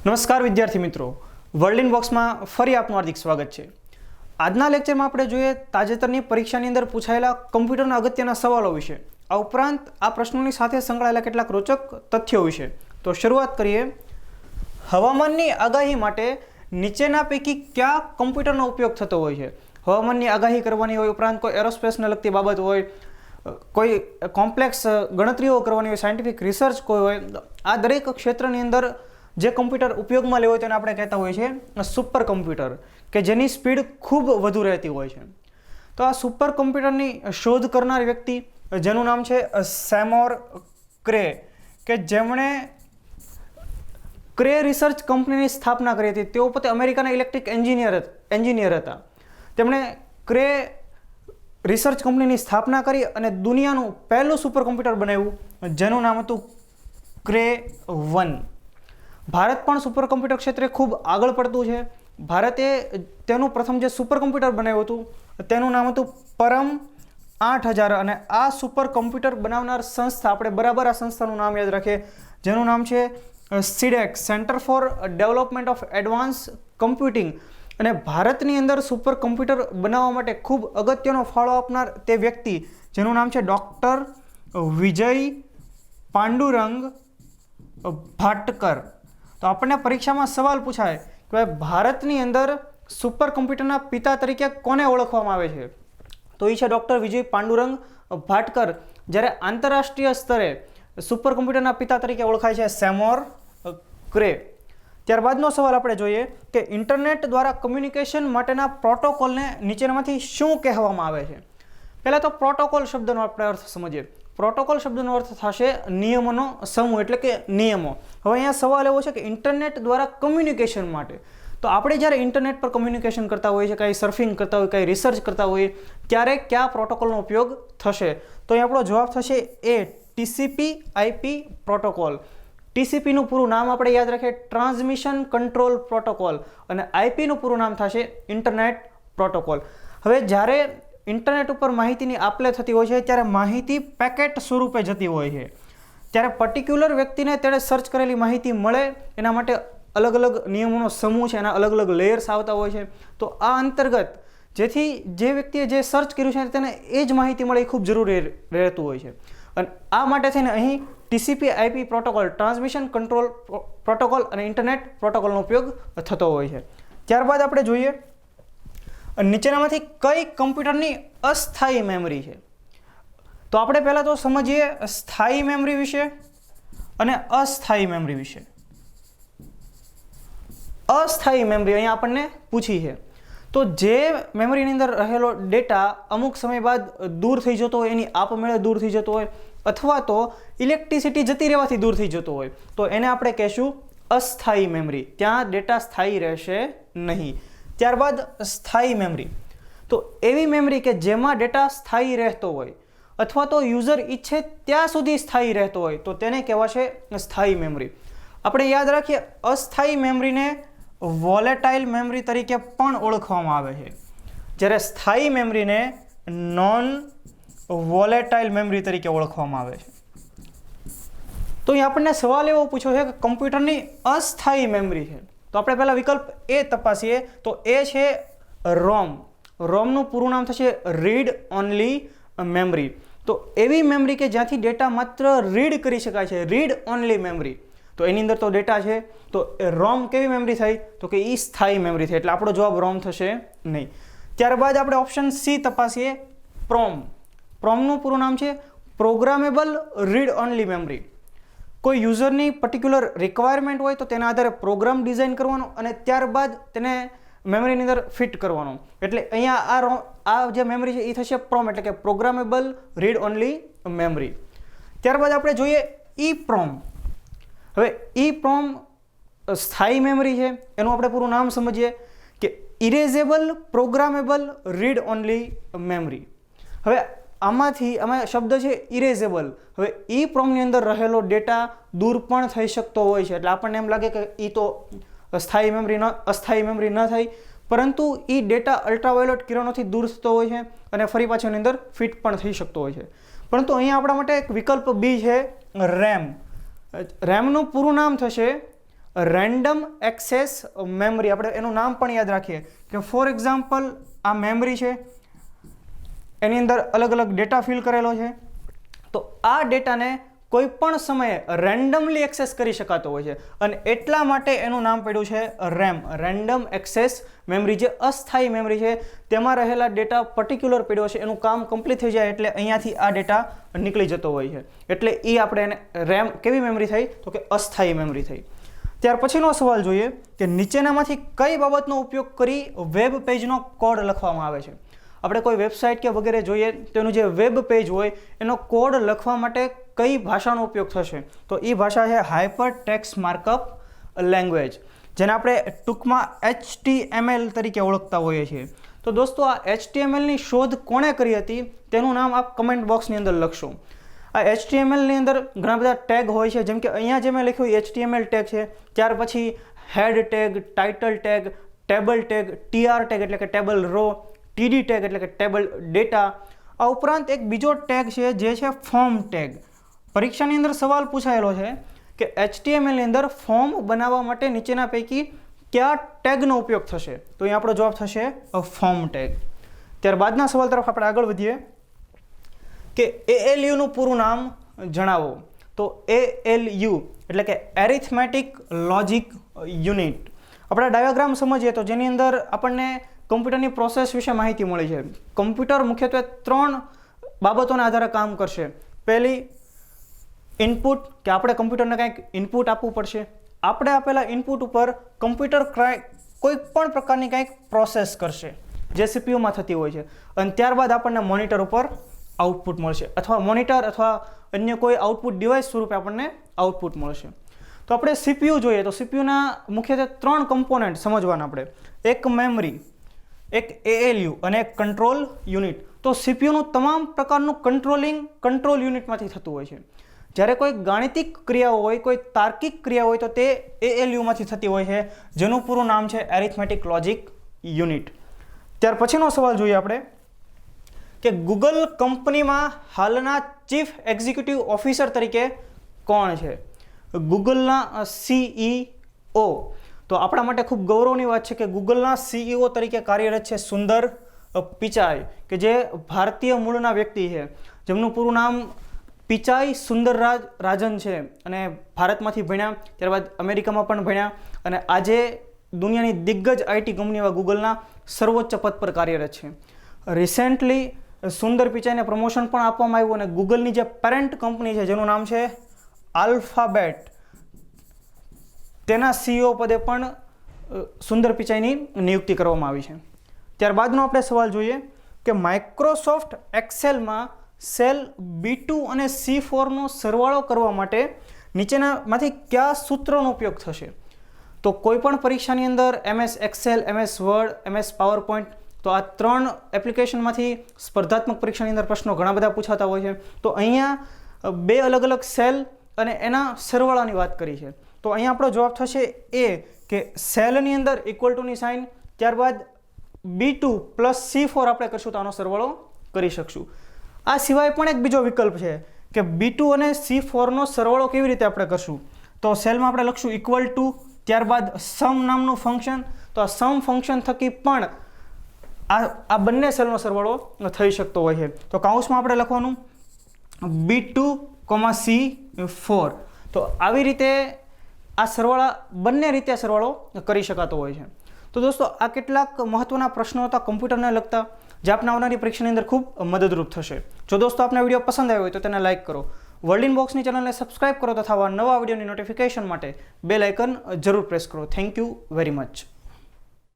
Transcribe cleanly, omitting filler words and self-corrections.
નમસ્કાર વિદ્યાર્થી મિત્રો, વર્લ્ડ ઇન બોક્સમાં ફરી આપનું હાર્દિક સ્વાગત છે। આજના લેક્ચરમાં આપણે જોઈએ તાજેતરની પરીક્ષાની અંદર પૂછાયેલા કમ્પ્યુટરના અગત્યના સવાલો વિશે, આ ઉપરાંત આ પ્રશ્નોની સાથે સંકળાયેલા કેટલાક રોચક તથ્યો વિશે। તો શરૂઆત કરીએ। હવામાનની આગાહી માટે નીચેના પૈકી કયા કમ્પ્યુટરનો ઉપયોગ થતો હોય છે? હવામાનની આગાહી કરવાની હોય, ઉપરાંત કોઈ એરોસ્પેસને લગતી બાબત હોય, કોઈ કોમ્પ્લેક્સ ગણતરીઓ કરવાની હોય, સાયન્ટિફિક રિસર્ચ કોઈ હોય, આ દરેક ક્ષેત્રની અંદર જે કમ્પ્યુટર ઉપયોગમાં લેવો હોય તેને આપણે કહેતા હોય છે સુપર કમ્પ્યુટર, કે જેની સ્પીડ ખૂબ વધુ રહેતી હોય છે। તો આ સુપર કમ્પ્યુટરની શોધ કરનાર વ્યક્તિ જેનું નામ છે સેમોર ક્રે, કે જેમણે ક્રે રિસર્ચ કંપનીની સ્થાપના કરી હતી। તેઓ પોતે અમેરિકાના ઇલેક્ટ્રિક એન્જિનિયર હતા। તેમણે ક્રે રિસર્ચ કંપનીની સ્થાપના કરી અને દુનિયાનું પહેલું સુપર કમ્પ્યુટર બનાવ્યું, જેનું નામ હતું ક્રે-1। ભારત પણ સુપર કમ્પ્યુટર ક્ષેત્રે ખૂબ આગળ પડતું છે। ભારતે તેનું પ્રથમ જે સુપર કમ્પ્યુટર બનાવ્યું હતું તેનું નામ હતું પરમ 8000, અને આ સુપર કમ્પ્યુટર બનાવનાર સંસ્થા, આપણે બરાબર આ સંસ્થાનું નામ યાદ રાખીએ, જેનું નામ છે CDAC, Centre for Development of Advance Computing. અને ભારતની અંદર સુપર કમ્પ્યુટર બનાવવા માટે ખૂબ અગત્યનો ફાળો આપનાર તે વ્યક્તિ જેનું નામ છે ડૉક્ટર વિજય પાંડુરંગ ભાટકર। તો આપણને પરીક્ષામાં સવાલ પૂછાય કે ભાઈ ભારતની અંદર સુપર કમ્પ્યુટરના પિતા તરીકે કોને ઓળખવામાં આવે છે? તો એ છે ડૉક્ટર વિજય પાંડુરંગ ભાટકર, જ્યારે આંતરરાષ્ટ્રીય સ્તરે સુપર કમ્પ્યુટરના પિતા તરીકે ઓળખાય છે સેમોર ક્રે। ત્યારબાદનો સવાલ આપણે જોઈએ કે ઇન્ટરનેટ દ્વારા કમ્યુનિકેશન માટેના પ્રોટોકોલને નીચેનામાંથી શું કહેવામાં આવે છે? પહેલાં તો પ્રોટોકોલ શબ્દનો આપણે અર્થ સમજીએ। પ્રોટોકોલ શબ્દનો અર્થ થશે નિયમોનો સમૂહ, એટલે કે નિયમો। હવે અહીંયા સવાલ એવો છે કે ઇન્ટરનેટ દ્વારા કમ્યુનિકેશન માટે, તો આપણે જ્યારે ઇન્ટરનેટ પર કમ્યુનિકેશન કરતા હોઈએ છીએ, કાંઈ સર્ફિંગ કરતા હોય, કાંઈ રિસર્ચ કરતા હોઈએ, ત્યારે કયા પ્રોટોકોલનો ઉપયોગ થશે? તો અહીં આપણો જવાબ થશે એ, TCP/IP પ્રોટોકોલ। TCPનું પૂરું નામ આપણે યાદ રાખીએ, ટ્રાન્સમિશન કંટ્રોલ પ્રોટોકોલ, અને IPનું પૂરું નામ થશે ઇન્ટરનેટ પ્રોટોકોલ। હવે જ્યારે ઇન્ટરનેટ ઉપર માહિતીની આપલે થતી હોય છે ત્યારે માહિતી પેકેટ સ્વરૂપે જતી હોય છે, ત્યારે પર્ટિક્યુલર વ્યક્તિને તેણે સર્ચ કરેલી માહિતી મળે એના માટે અલગ અલગ નિયમોનો સમૂહ છે, એના અલગ અલગ લેયર્સ આવતા હોય છે। તો આ અંતર્ગત જેથી જે વ્યક્તિએ જે સર્ચ કર્યું છે તેને એ જ માહિતી મળે એ ખૂબ જરૂરી રહેતું હોય છે, અને આ માટે થઈને અહીં TCP/IP protocol, transmission control protocol અને ઇન્ટરનેટ પ્રોટોકોલનો ઉપયોગ થતો હોય છે। ત્યારબાદ આપણે જોઈએ નીચેનામાંથી કઈ કમ્પ્યુટરની અસ્થાયી મેમરી છે? તો આપણે પહેલાં તો સમજીએ સ્થાયી મેમરી વિશે અને અસ્થાયી મેમરી વિશે। અસ્થાયી મેમરી અહીંયા આપણને પૂછી છે, તો જે મેમરીની અંદર રહેલો ડેટા અમુક સમય બાદ દૂર થઈ જતો હોય, એની આપમેળે દૂર થઈ જતો હોય, અથવા તો ઇલેક્ટ્રિસિટી જતી રહેવાથી દૂર થઈ જતો હોય, તો એને આપણે કહેશું અસ્થાયી મેમરી। ત્યાં ડેટા સ્થાયી રહેશે નહીં। ત્યારબાદ સ્થાયી મેમરી, તો એવી મેમરી કે જેમાં ડેટા સ્થાયી રહેતો હોય અથવા તો યુઝર ઈચ્છે ત્યાં સુધી સ્થાયી રહેતો હોય, તો તેને કહેવાશે સ્થાયી મેમરી। આપણે યાદ રાખીએ અસ્થાયી મેમરીને વોલેટાઇલ મેમરી તરીકે પણ ઓળખવામાં આવે છે, જ્યારે સ્થાયી મેમરીને નોન વોલેટાઇલ મેમરી તરીકે ઓળખવામાં આવે છે। તો અહીં આપણને સવાલ એવો પૂછ્યો છે કે કમ્પ્યુટરની અસ્થાયી મેમરી છે, તો આપણે પહેલાં વિકલ્પ એ તપાસીએ, તો એ છે રોમ। રોમનું પૂરું નામ થશે રીડ ઓનલી મેમરી। તો એવી મેમરી કે જ્યાંથી ડેટા માત્ર રીડ કરી શકાય છે, રીડ ઓનલી મેમરી, તો એની અંદર તો ડેટા છે, તો રોમ કેવી મેમરી થઈ? તો કે એ સ્થાયી મેમરી થઈ, એટલે આપણો જવાબ રોમ થશે નહીં। ત્યારબાદ આપણે ઓપ્શન સી તપાસીએ, પ્રોમ। પ્રોમનું પૂરું નામ છે પ્રોગ્રામેબલ રીડ ઓનલી મેમરી। કોઈ યુઝરની પર્ટિક્યુલર રિક્વાયરમેન્ટ હોય તો તેના આધારે પ્રોગ્રામ ડિઝાઇન કરવાનો અને ત્યારબાદ તેને મેમરીની અંદર ફિટ કરવાનો, એટલે અહીંયા આ જે મેમરી છે એ થશે પ્રોમ, એટલે કે પ્રોગ્રામેબલ રીડ ઓનલી મેમરી। ત્યારબાદ આપણે જોઈએ EEPROM। હવે EEPROM સ્થાયી મેમરી છે, એનું આપણે પૂરું નામ સમજીએ કે erasable programmable read only memory. હવે આમાં શબ્દ છે ઇરેઝેબલ। હવે EEPROMની અંદર રહેલો ડેટા દૂર પણ થઈ શકતો હોય છે, એટલે આપણને એમ લાગે કે એ તો અસ્થાયી મેમરી ન થઈ, પરંતુ એ ડેટા અલ્ટ્રાવાયોલેટ કિરણોથી દૂર થતો હોય છે અને ફરી પાછો એની અંદર ફિટ પણ થઈ શકતો હોય છે। પરંતુ અહીંયા આપણા માટે એક વિકલ્પ બી છે રેમ। રેમનું પૂરું નામ થશે રેન્ડમ એક્સેસ મેમરી. આપણે એનું નામ પણ યાદ રાખીએ કે ફોર એક્ઝામ્પલ આ મેમરી છે, એની અંદર અલગ અલગ ડેટા ફિલ કરેલો છે. તો આ ડેટાને કોઈ પણ સમયે રેન્ડમલી એક્સેસ કરી શકાતો હોય છે અને એટલા માટે એનું નામ પડ્યું છે રેમ, રેન્ડમ એક્સેસ મેમરી. જે અસ્થાયી મેમરી છે તેમાં રહેલા ડેટા પર્ટિક્યુલર પડ્યો છે, એનું કામ કમ્પ્લીટ થઈ જાય એટલે અહીંયાથી આ ડેટા નીકળી જતો હોય છે. એટલે એ આપણે એને રેમ કેવી મેમરી થઈ તો કે અસ્થાયી મેમરી થઈ. ત્યાર પછીનો સવાલ જોઈએ કે નીચેનામાંથી કઈ બાબતનો ઉપયોગ કરી વેબ પેજનો કોડ લખવામાં આવે છે. આપણે કોઈ વેબસાઇટ કે વગેરે જોઈએ તો એનું જે વેબ પેજ હોય એનો કોડ લખવા માટે કઈ ભાષાનો ઉપયોગ થશે તો એ ભાષા છે હાઇપર ટેક્સ્ટ માર્કઅપ લેંગ્વેજ, જેને આપણે ટૂંકમાં HTML તરીકે ઓળખતા હોઈએ છીએ. તો દોસ્તો આ HTMLની શોધ કોણે કરી હતી તેનું નામ આપ કમેન્ટ બોક્સની અંદર લખશો. આ HTMLની અંદર ઘણા બધા ટેગ હોય છે, જેમ કે અહીંયા જે મેં લખ્યું HTML ટેગ છે, ત્યાર પછી head tag, title tag, table tag, TR tag એટલે કે ટેબલ રો, TD ટેગ એટલે કે ટેબલ ડેટા. આ ઉપરાંત એક બીજો ટેગ છે જે છે ફોર્મ ટેગ. પરીક્ષાની અંદર સવાલ પૂછાયેલો છે કે HTMLની અંદર ફોર્મ બનાવવા માટે નીચેના પૈકી કયા ટેગનો ઉપયોગ થશે તો અહીં આપણો જવાબ થશે ફોર્મ ટેગ. ત્યારબાદના સવાલ તરફ આપણે આગળ વધીએ કે ALUનું પૂરું નામ જણાવો. તો ALU એટલે કે એરિથમેટિક લોજિક યુનિટ. આપણે ડાયાગ્રામ સમજીએ તો જેની અંદર આપણને કમ્પ્યુટરની પ્રોસેસ વિશે માહિતી મળી છે. કમ્પ્યુટર મુખ્યત્વે 3 બાબતોના આધારે કામ કરશે. પહેલી ઇનપુટ, કે આપણે કમ્પ્યુટરને કંઈક ઇનપુટ આપવું પડશે. આપણે આપેલા ઇનપુટ ઉપર કમ્પ્યુટર કોઈ પણ પ્રકારની કંઈક પ્રોસેસ કરશે જે CPUમાં થતી હોય છે અને ત્યારબાદ આપણને મોનિટર ઉપર આઉટપુટ મળશે અથવા મોનિટર અથવા અન્ય કોઈ આઉટપુટ ડિવાઇસ સ્વરૂપે આપણને આઉટપુટ મળશે. તો આપણે CPU જોઈએ તો CPUના મુખ્યત્વે 3 કમ્પોનન્ટ સમજવાના આપણે. એક મેમરી, એક ALU અને એક કંટ્રોલ યુનિટ. તો CPUનું તમામ પ્રકારનું કંટ્રોલ યુનિટમાંથી થતું હોય છે. જ્યારે કોઈ ગાણિતિક ક્રિયાઓ હોય, કોઈ તાર્કિક ક્રિયા હોય તો તે ALUમાંથી થતી હોય છે, જેનું પૂરું નામ છે એરિથમેટિક લોજિક યુનિટ. ત્યાર પછીનો સવાલ જોઈએ આપણે કે ગૂગલ કંપનીમાં હાલના ચીફ એક્ઝિક્યુટિવ ઓફિસર તરીકે કોણ છે? ગૂગલના CEO. તો આપણા માટે ખૂબ ગૌરવની વાત છે કે ગૂગલના CEO તરીકે કાર્યરત છે સુંદર પિચાઈ, કે જે ભારતીય મૂળના વ્યક્તિ છે, જેમનું પૂરું નામ પિચાઈ સુંદરરાજન છે અને ભારતમાંથી ભણ્યા, ત્યારબાદ અમેરિકામાં પણ ભણ્યા અને આજે દુનિયાની દિગ્ગજ IT કંપની એવા ગૂગલના સર્વોચ્ચ પદ પર કાર્યરત છે. રિસેન્ટલી સુંદર પિચાઈને પ્રમોશન પણ આપવામાં આવ્યું અને ગૂગલની જે પેરેન્ટ કંપની છે જેનું નામ છે આલ્ફાબેટ, તેના CEO પદે પણ સુંદર પિચાઈની નિયુક્તિ કરવામાં આવી છે. ત્યારબાદનો આપણે સવાલ જોઈએ કે માઇક્રોસોફ્ટ એક્સેલમાં સેલ B2 અને C4નો સરવાળો કરવા માટે નીચેનામાંથી કયા સૂત્રનો ઉપયોગ થશે? તો કોઈ પણ પરીક્ષાની અંદર MS Excel, MS Word, MS PowerPoint, તો આ 3 એપ્લિકેશનમાંથી સ્પર્ધાત્મક પરીક્ષાની અંદર પ્રશ્નો ઘણા બધા પૂછાતા હોય છે. તો અહીંયા 2 અલગ અલગ સેલ અને એના સરવાળાની વાત કરી છે. તો અહીંયા આપણો જવાબ થશે એ કે સેલની અંદર ઇક્વલ ટુની સાઇન, ત્યારબાદ B2 પ્લસ C4 આપણે કરશું તો આનો સરવાળો કરી શકશું. આ સિવાય પણ એક બીજો વિકલ્પ છે કે B2 અને C4નો સરવાળો કેવી રીતે આપણે કરશું? તો સેલમાં આપણે લખશું ઇક્વલ ટુ, ત્યારબાદ સમ નામનું ફંક્શન. તો આ સમ ફંક્શન થકી પણ આ બંને સેલનો સરવાળો થઈ શકતો હોય છે. તો કાઉન્સમાં આપણે લખવાનું B2, C4. તો આવી રીતે આ સરવાળા બંને રીતે સરવાળો કરી શકાતો હોય છે. તો દોસ્તો આ કેટલાક મહત્વના પ્રશ્નો હતા કમ્પ્યુટરને લગતા, જે આપને આવનારી પરીક્ષાની અંદર ખૂબ મદદરૂપ થશે. જો દોસ્તો આપને વિડીયો પસંદ આવ્યો હોય તો તેને લાઇક કરો, વર્લ્ડ ઇનબોક્સની ચેનલને સબસ્ક્રાઇબ કરો તથા નવા વિડીયોની નોટિફિકેશન માટે બેલ આઇકન જરૂર પ્રેસ કરો. Thank you very much.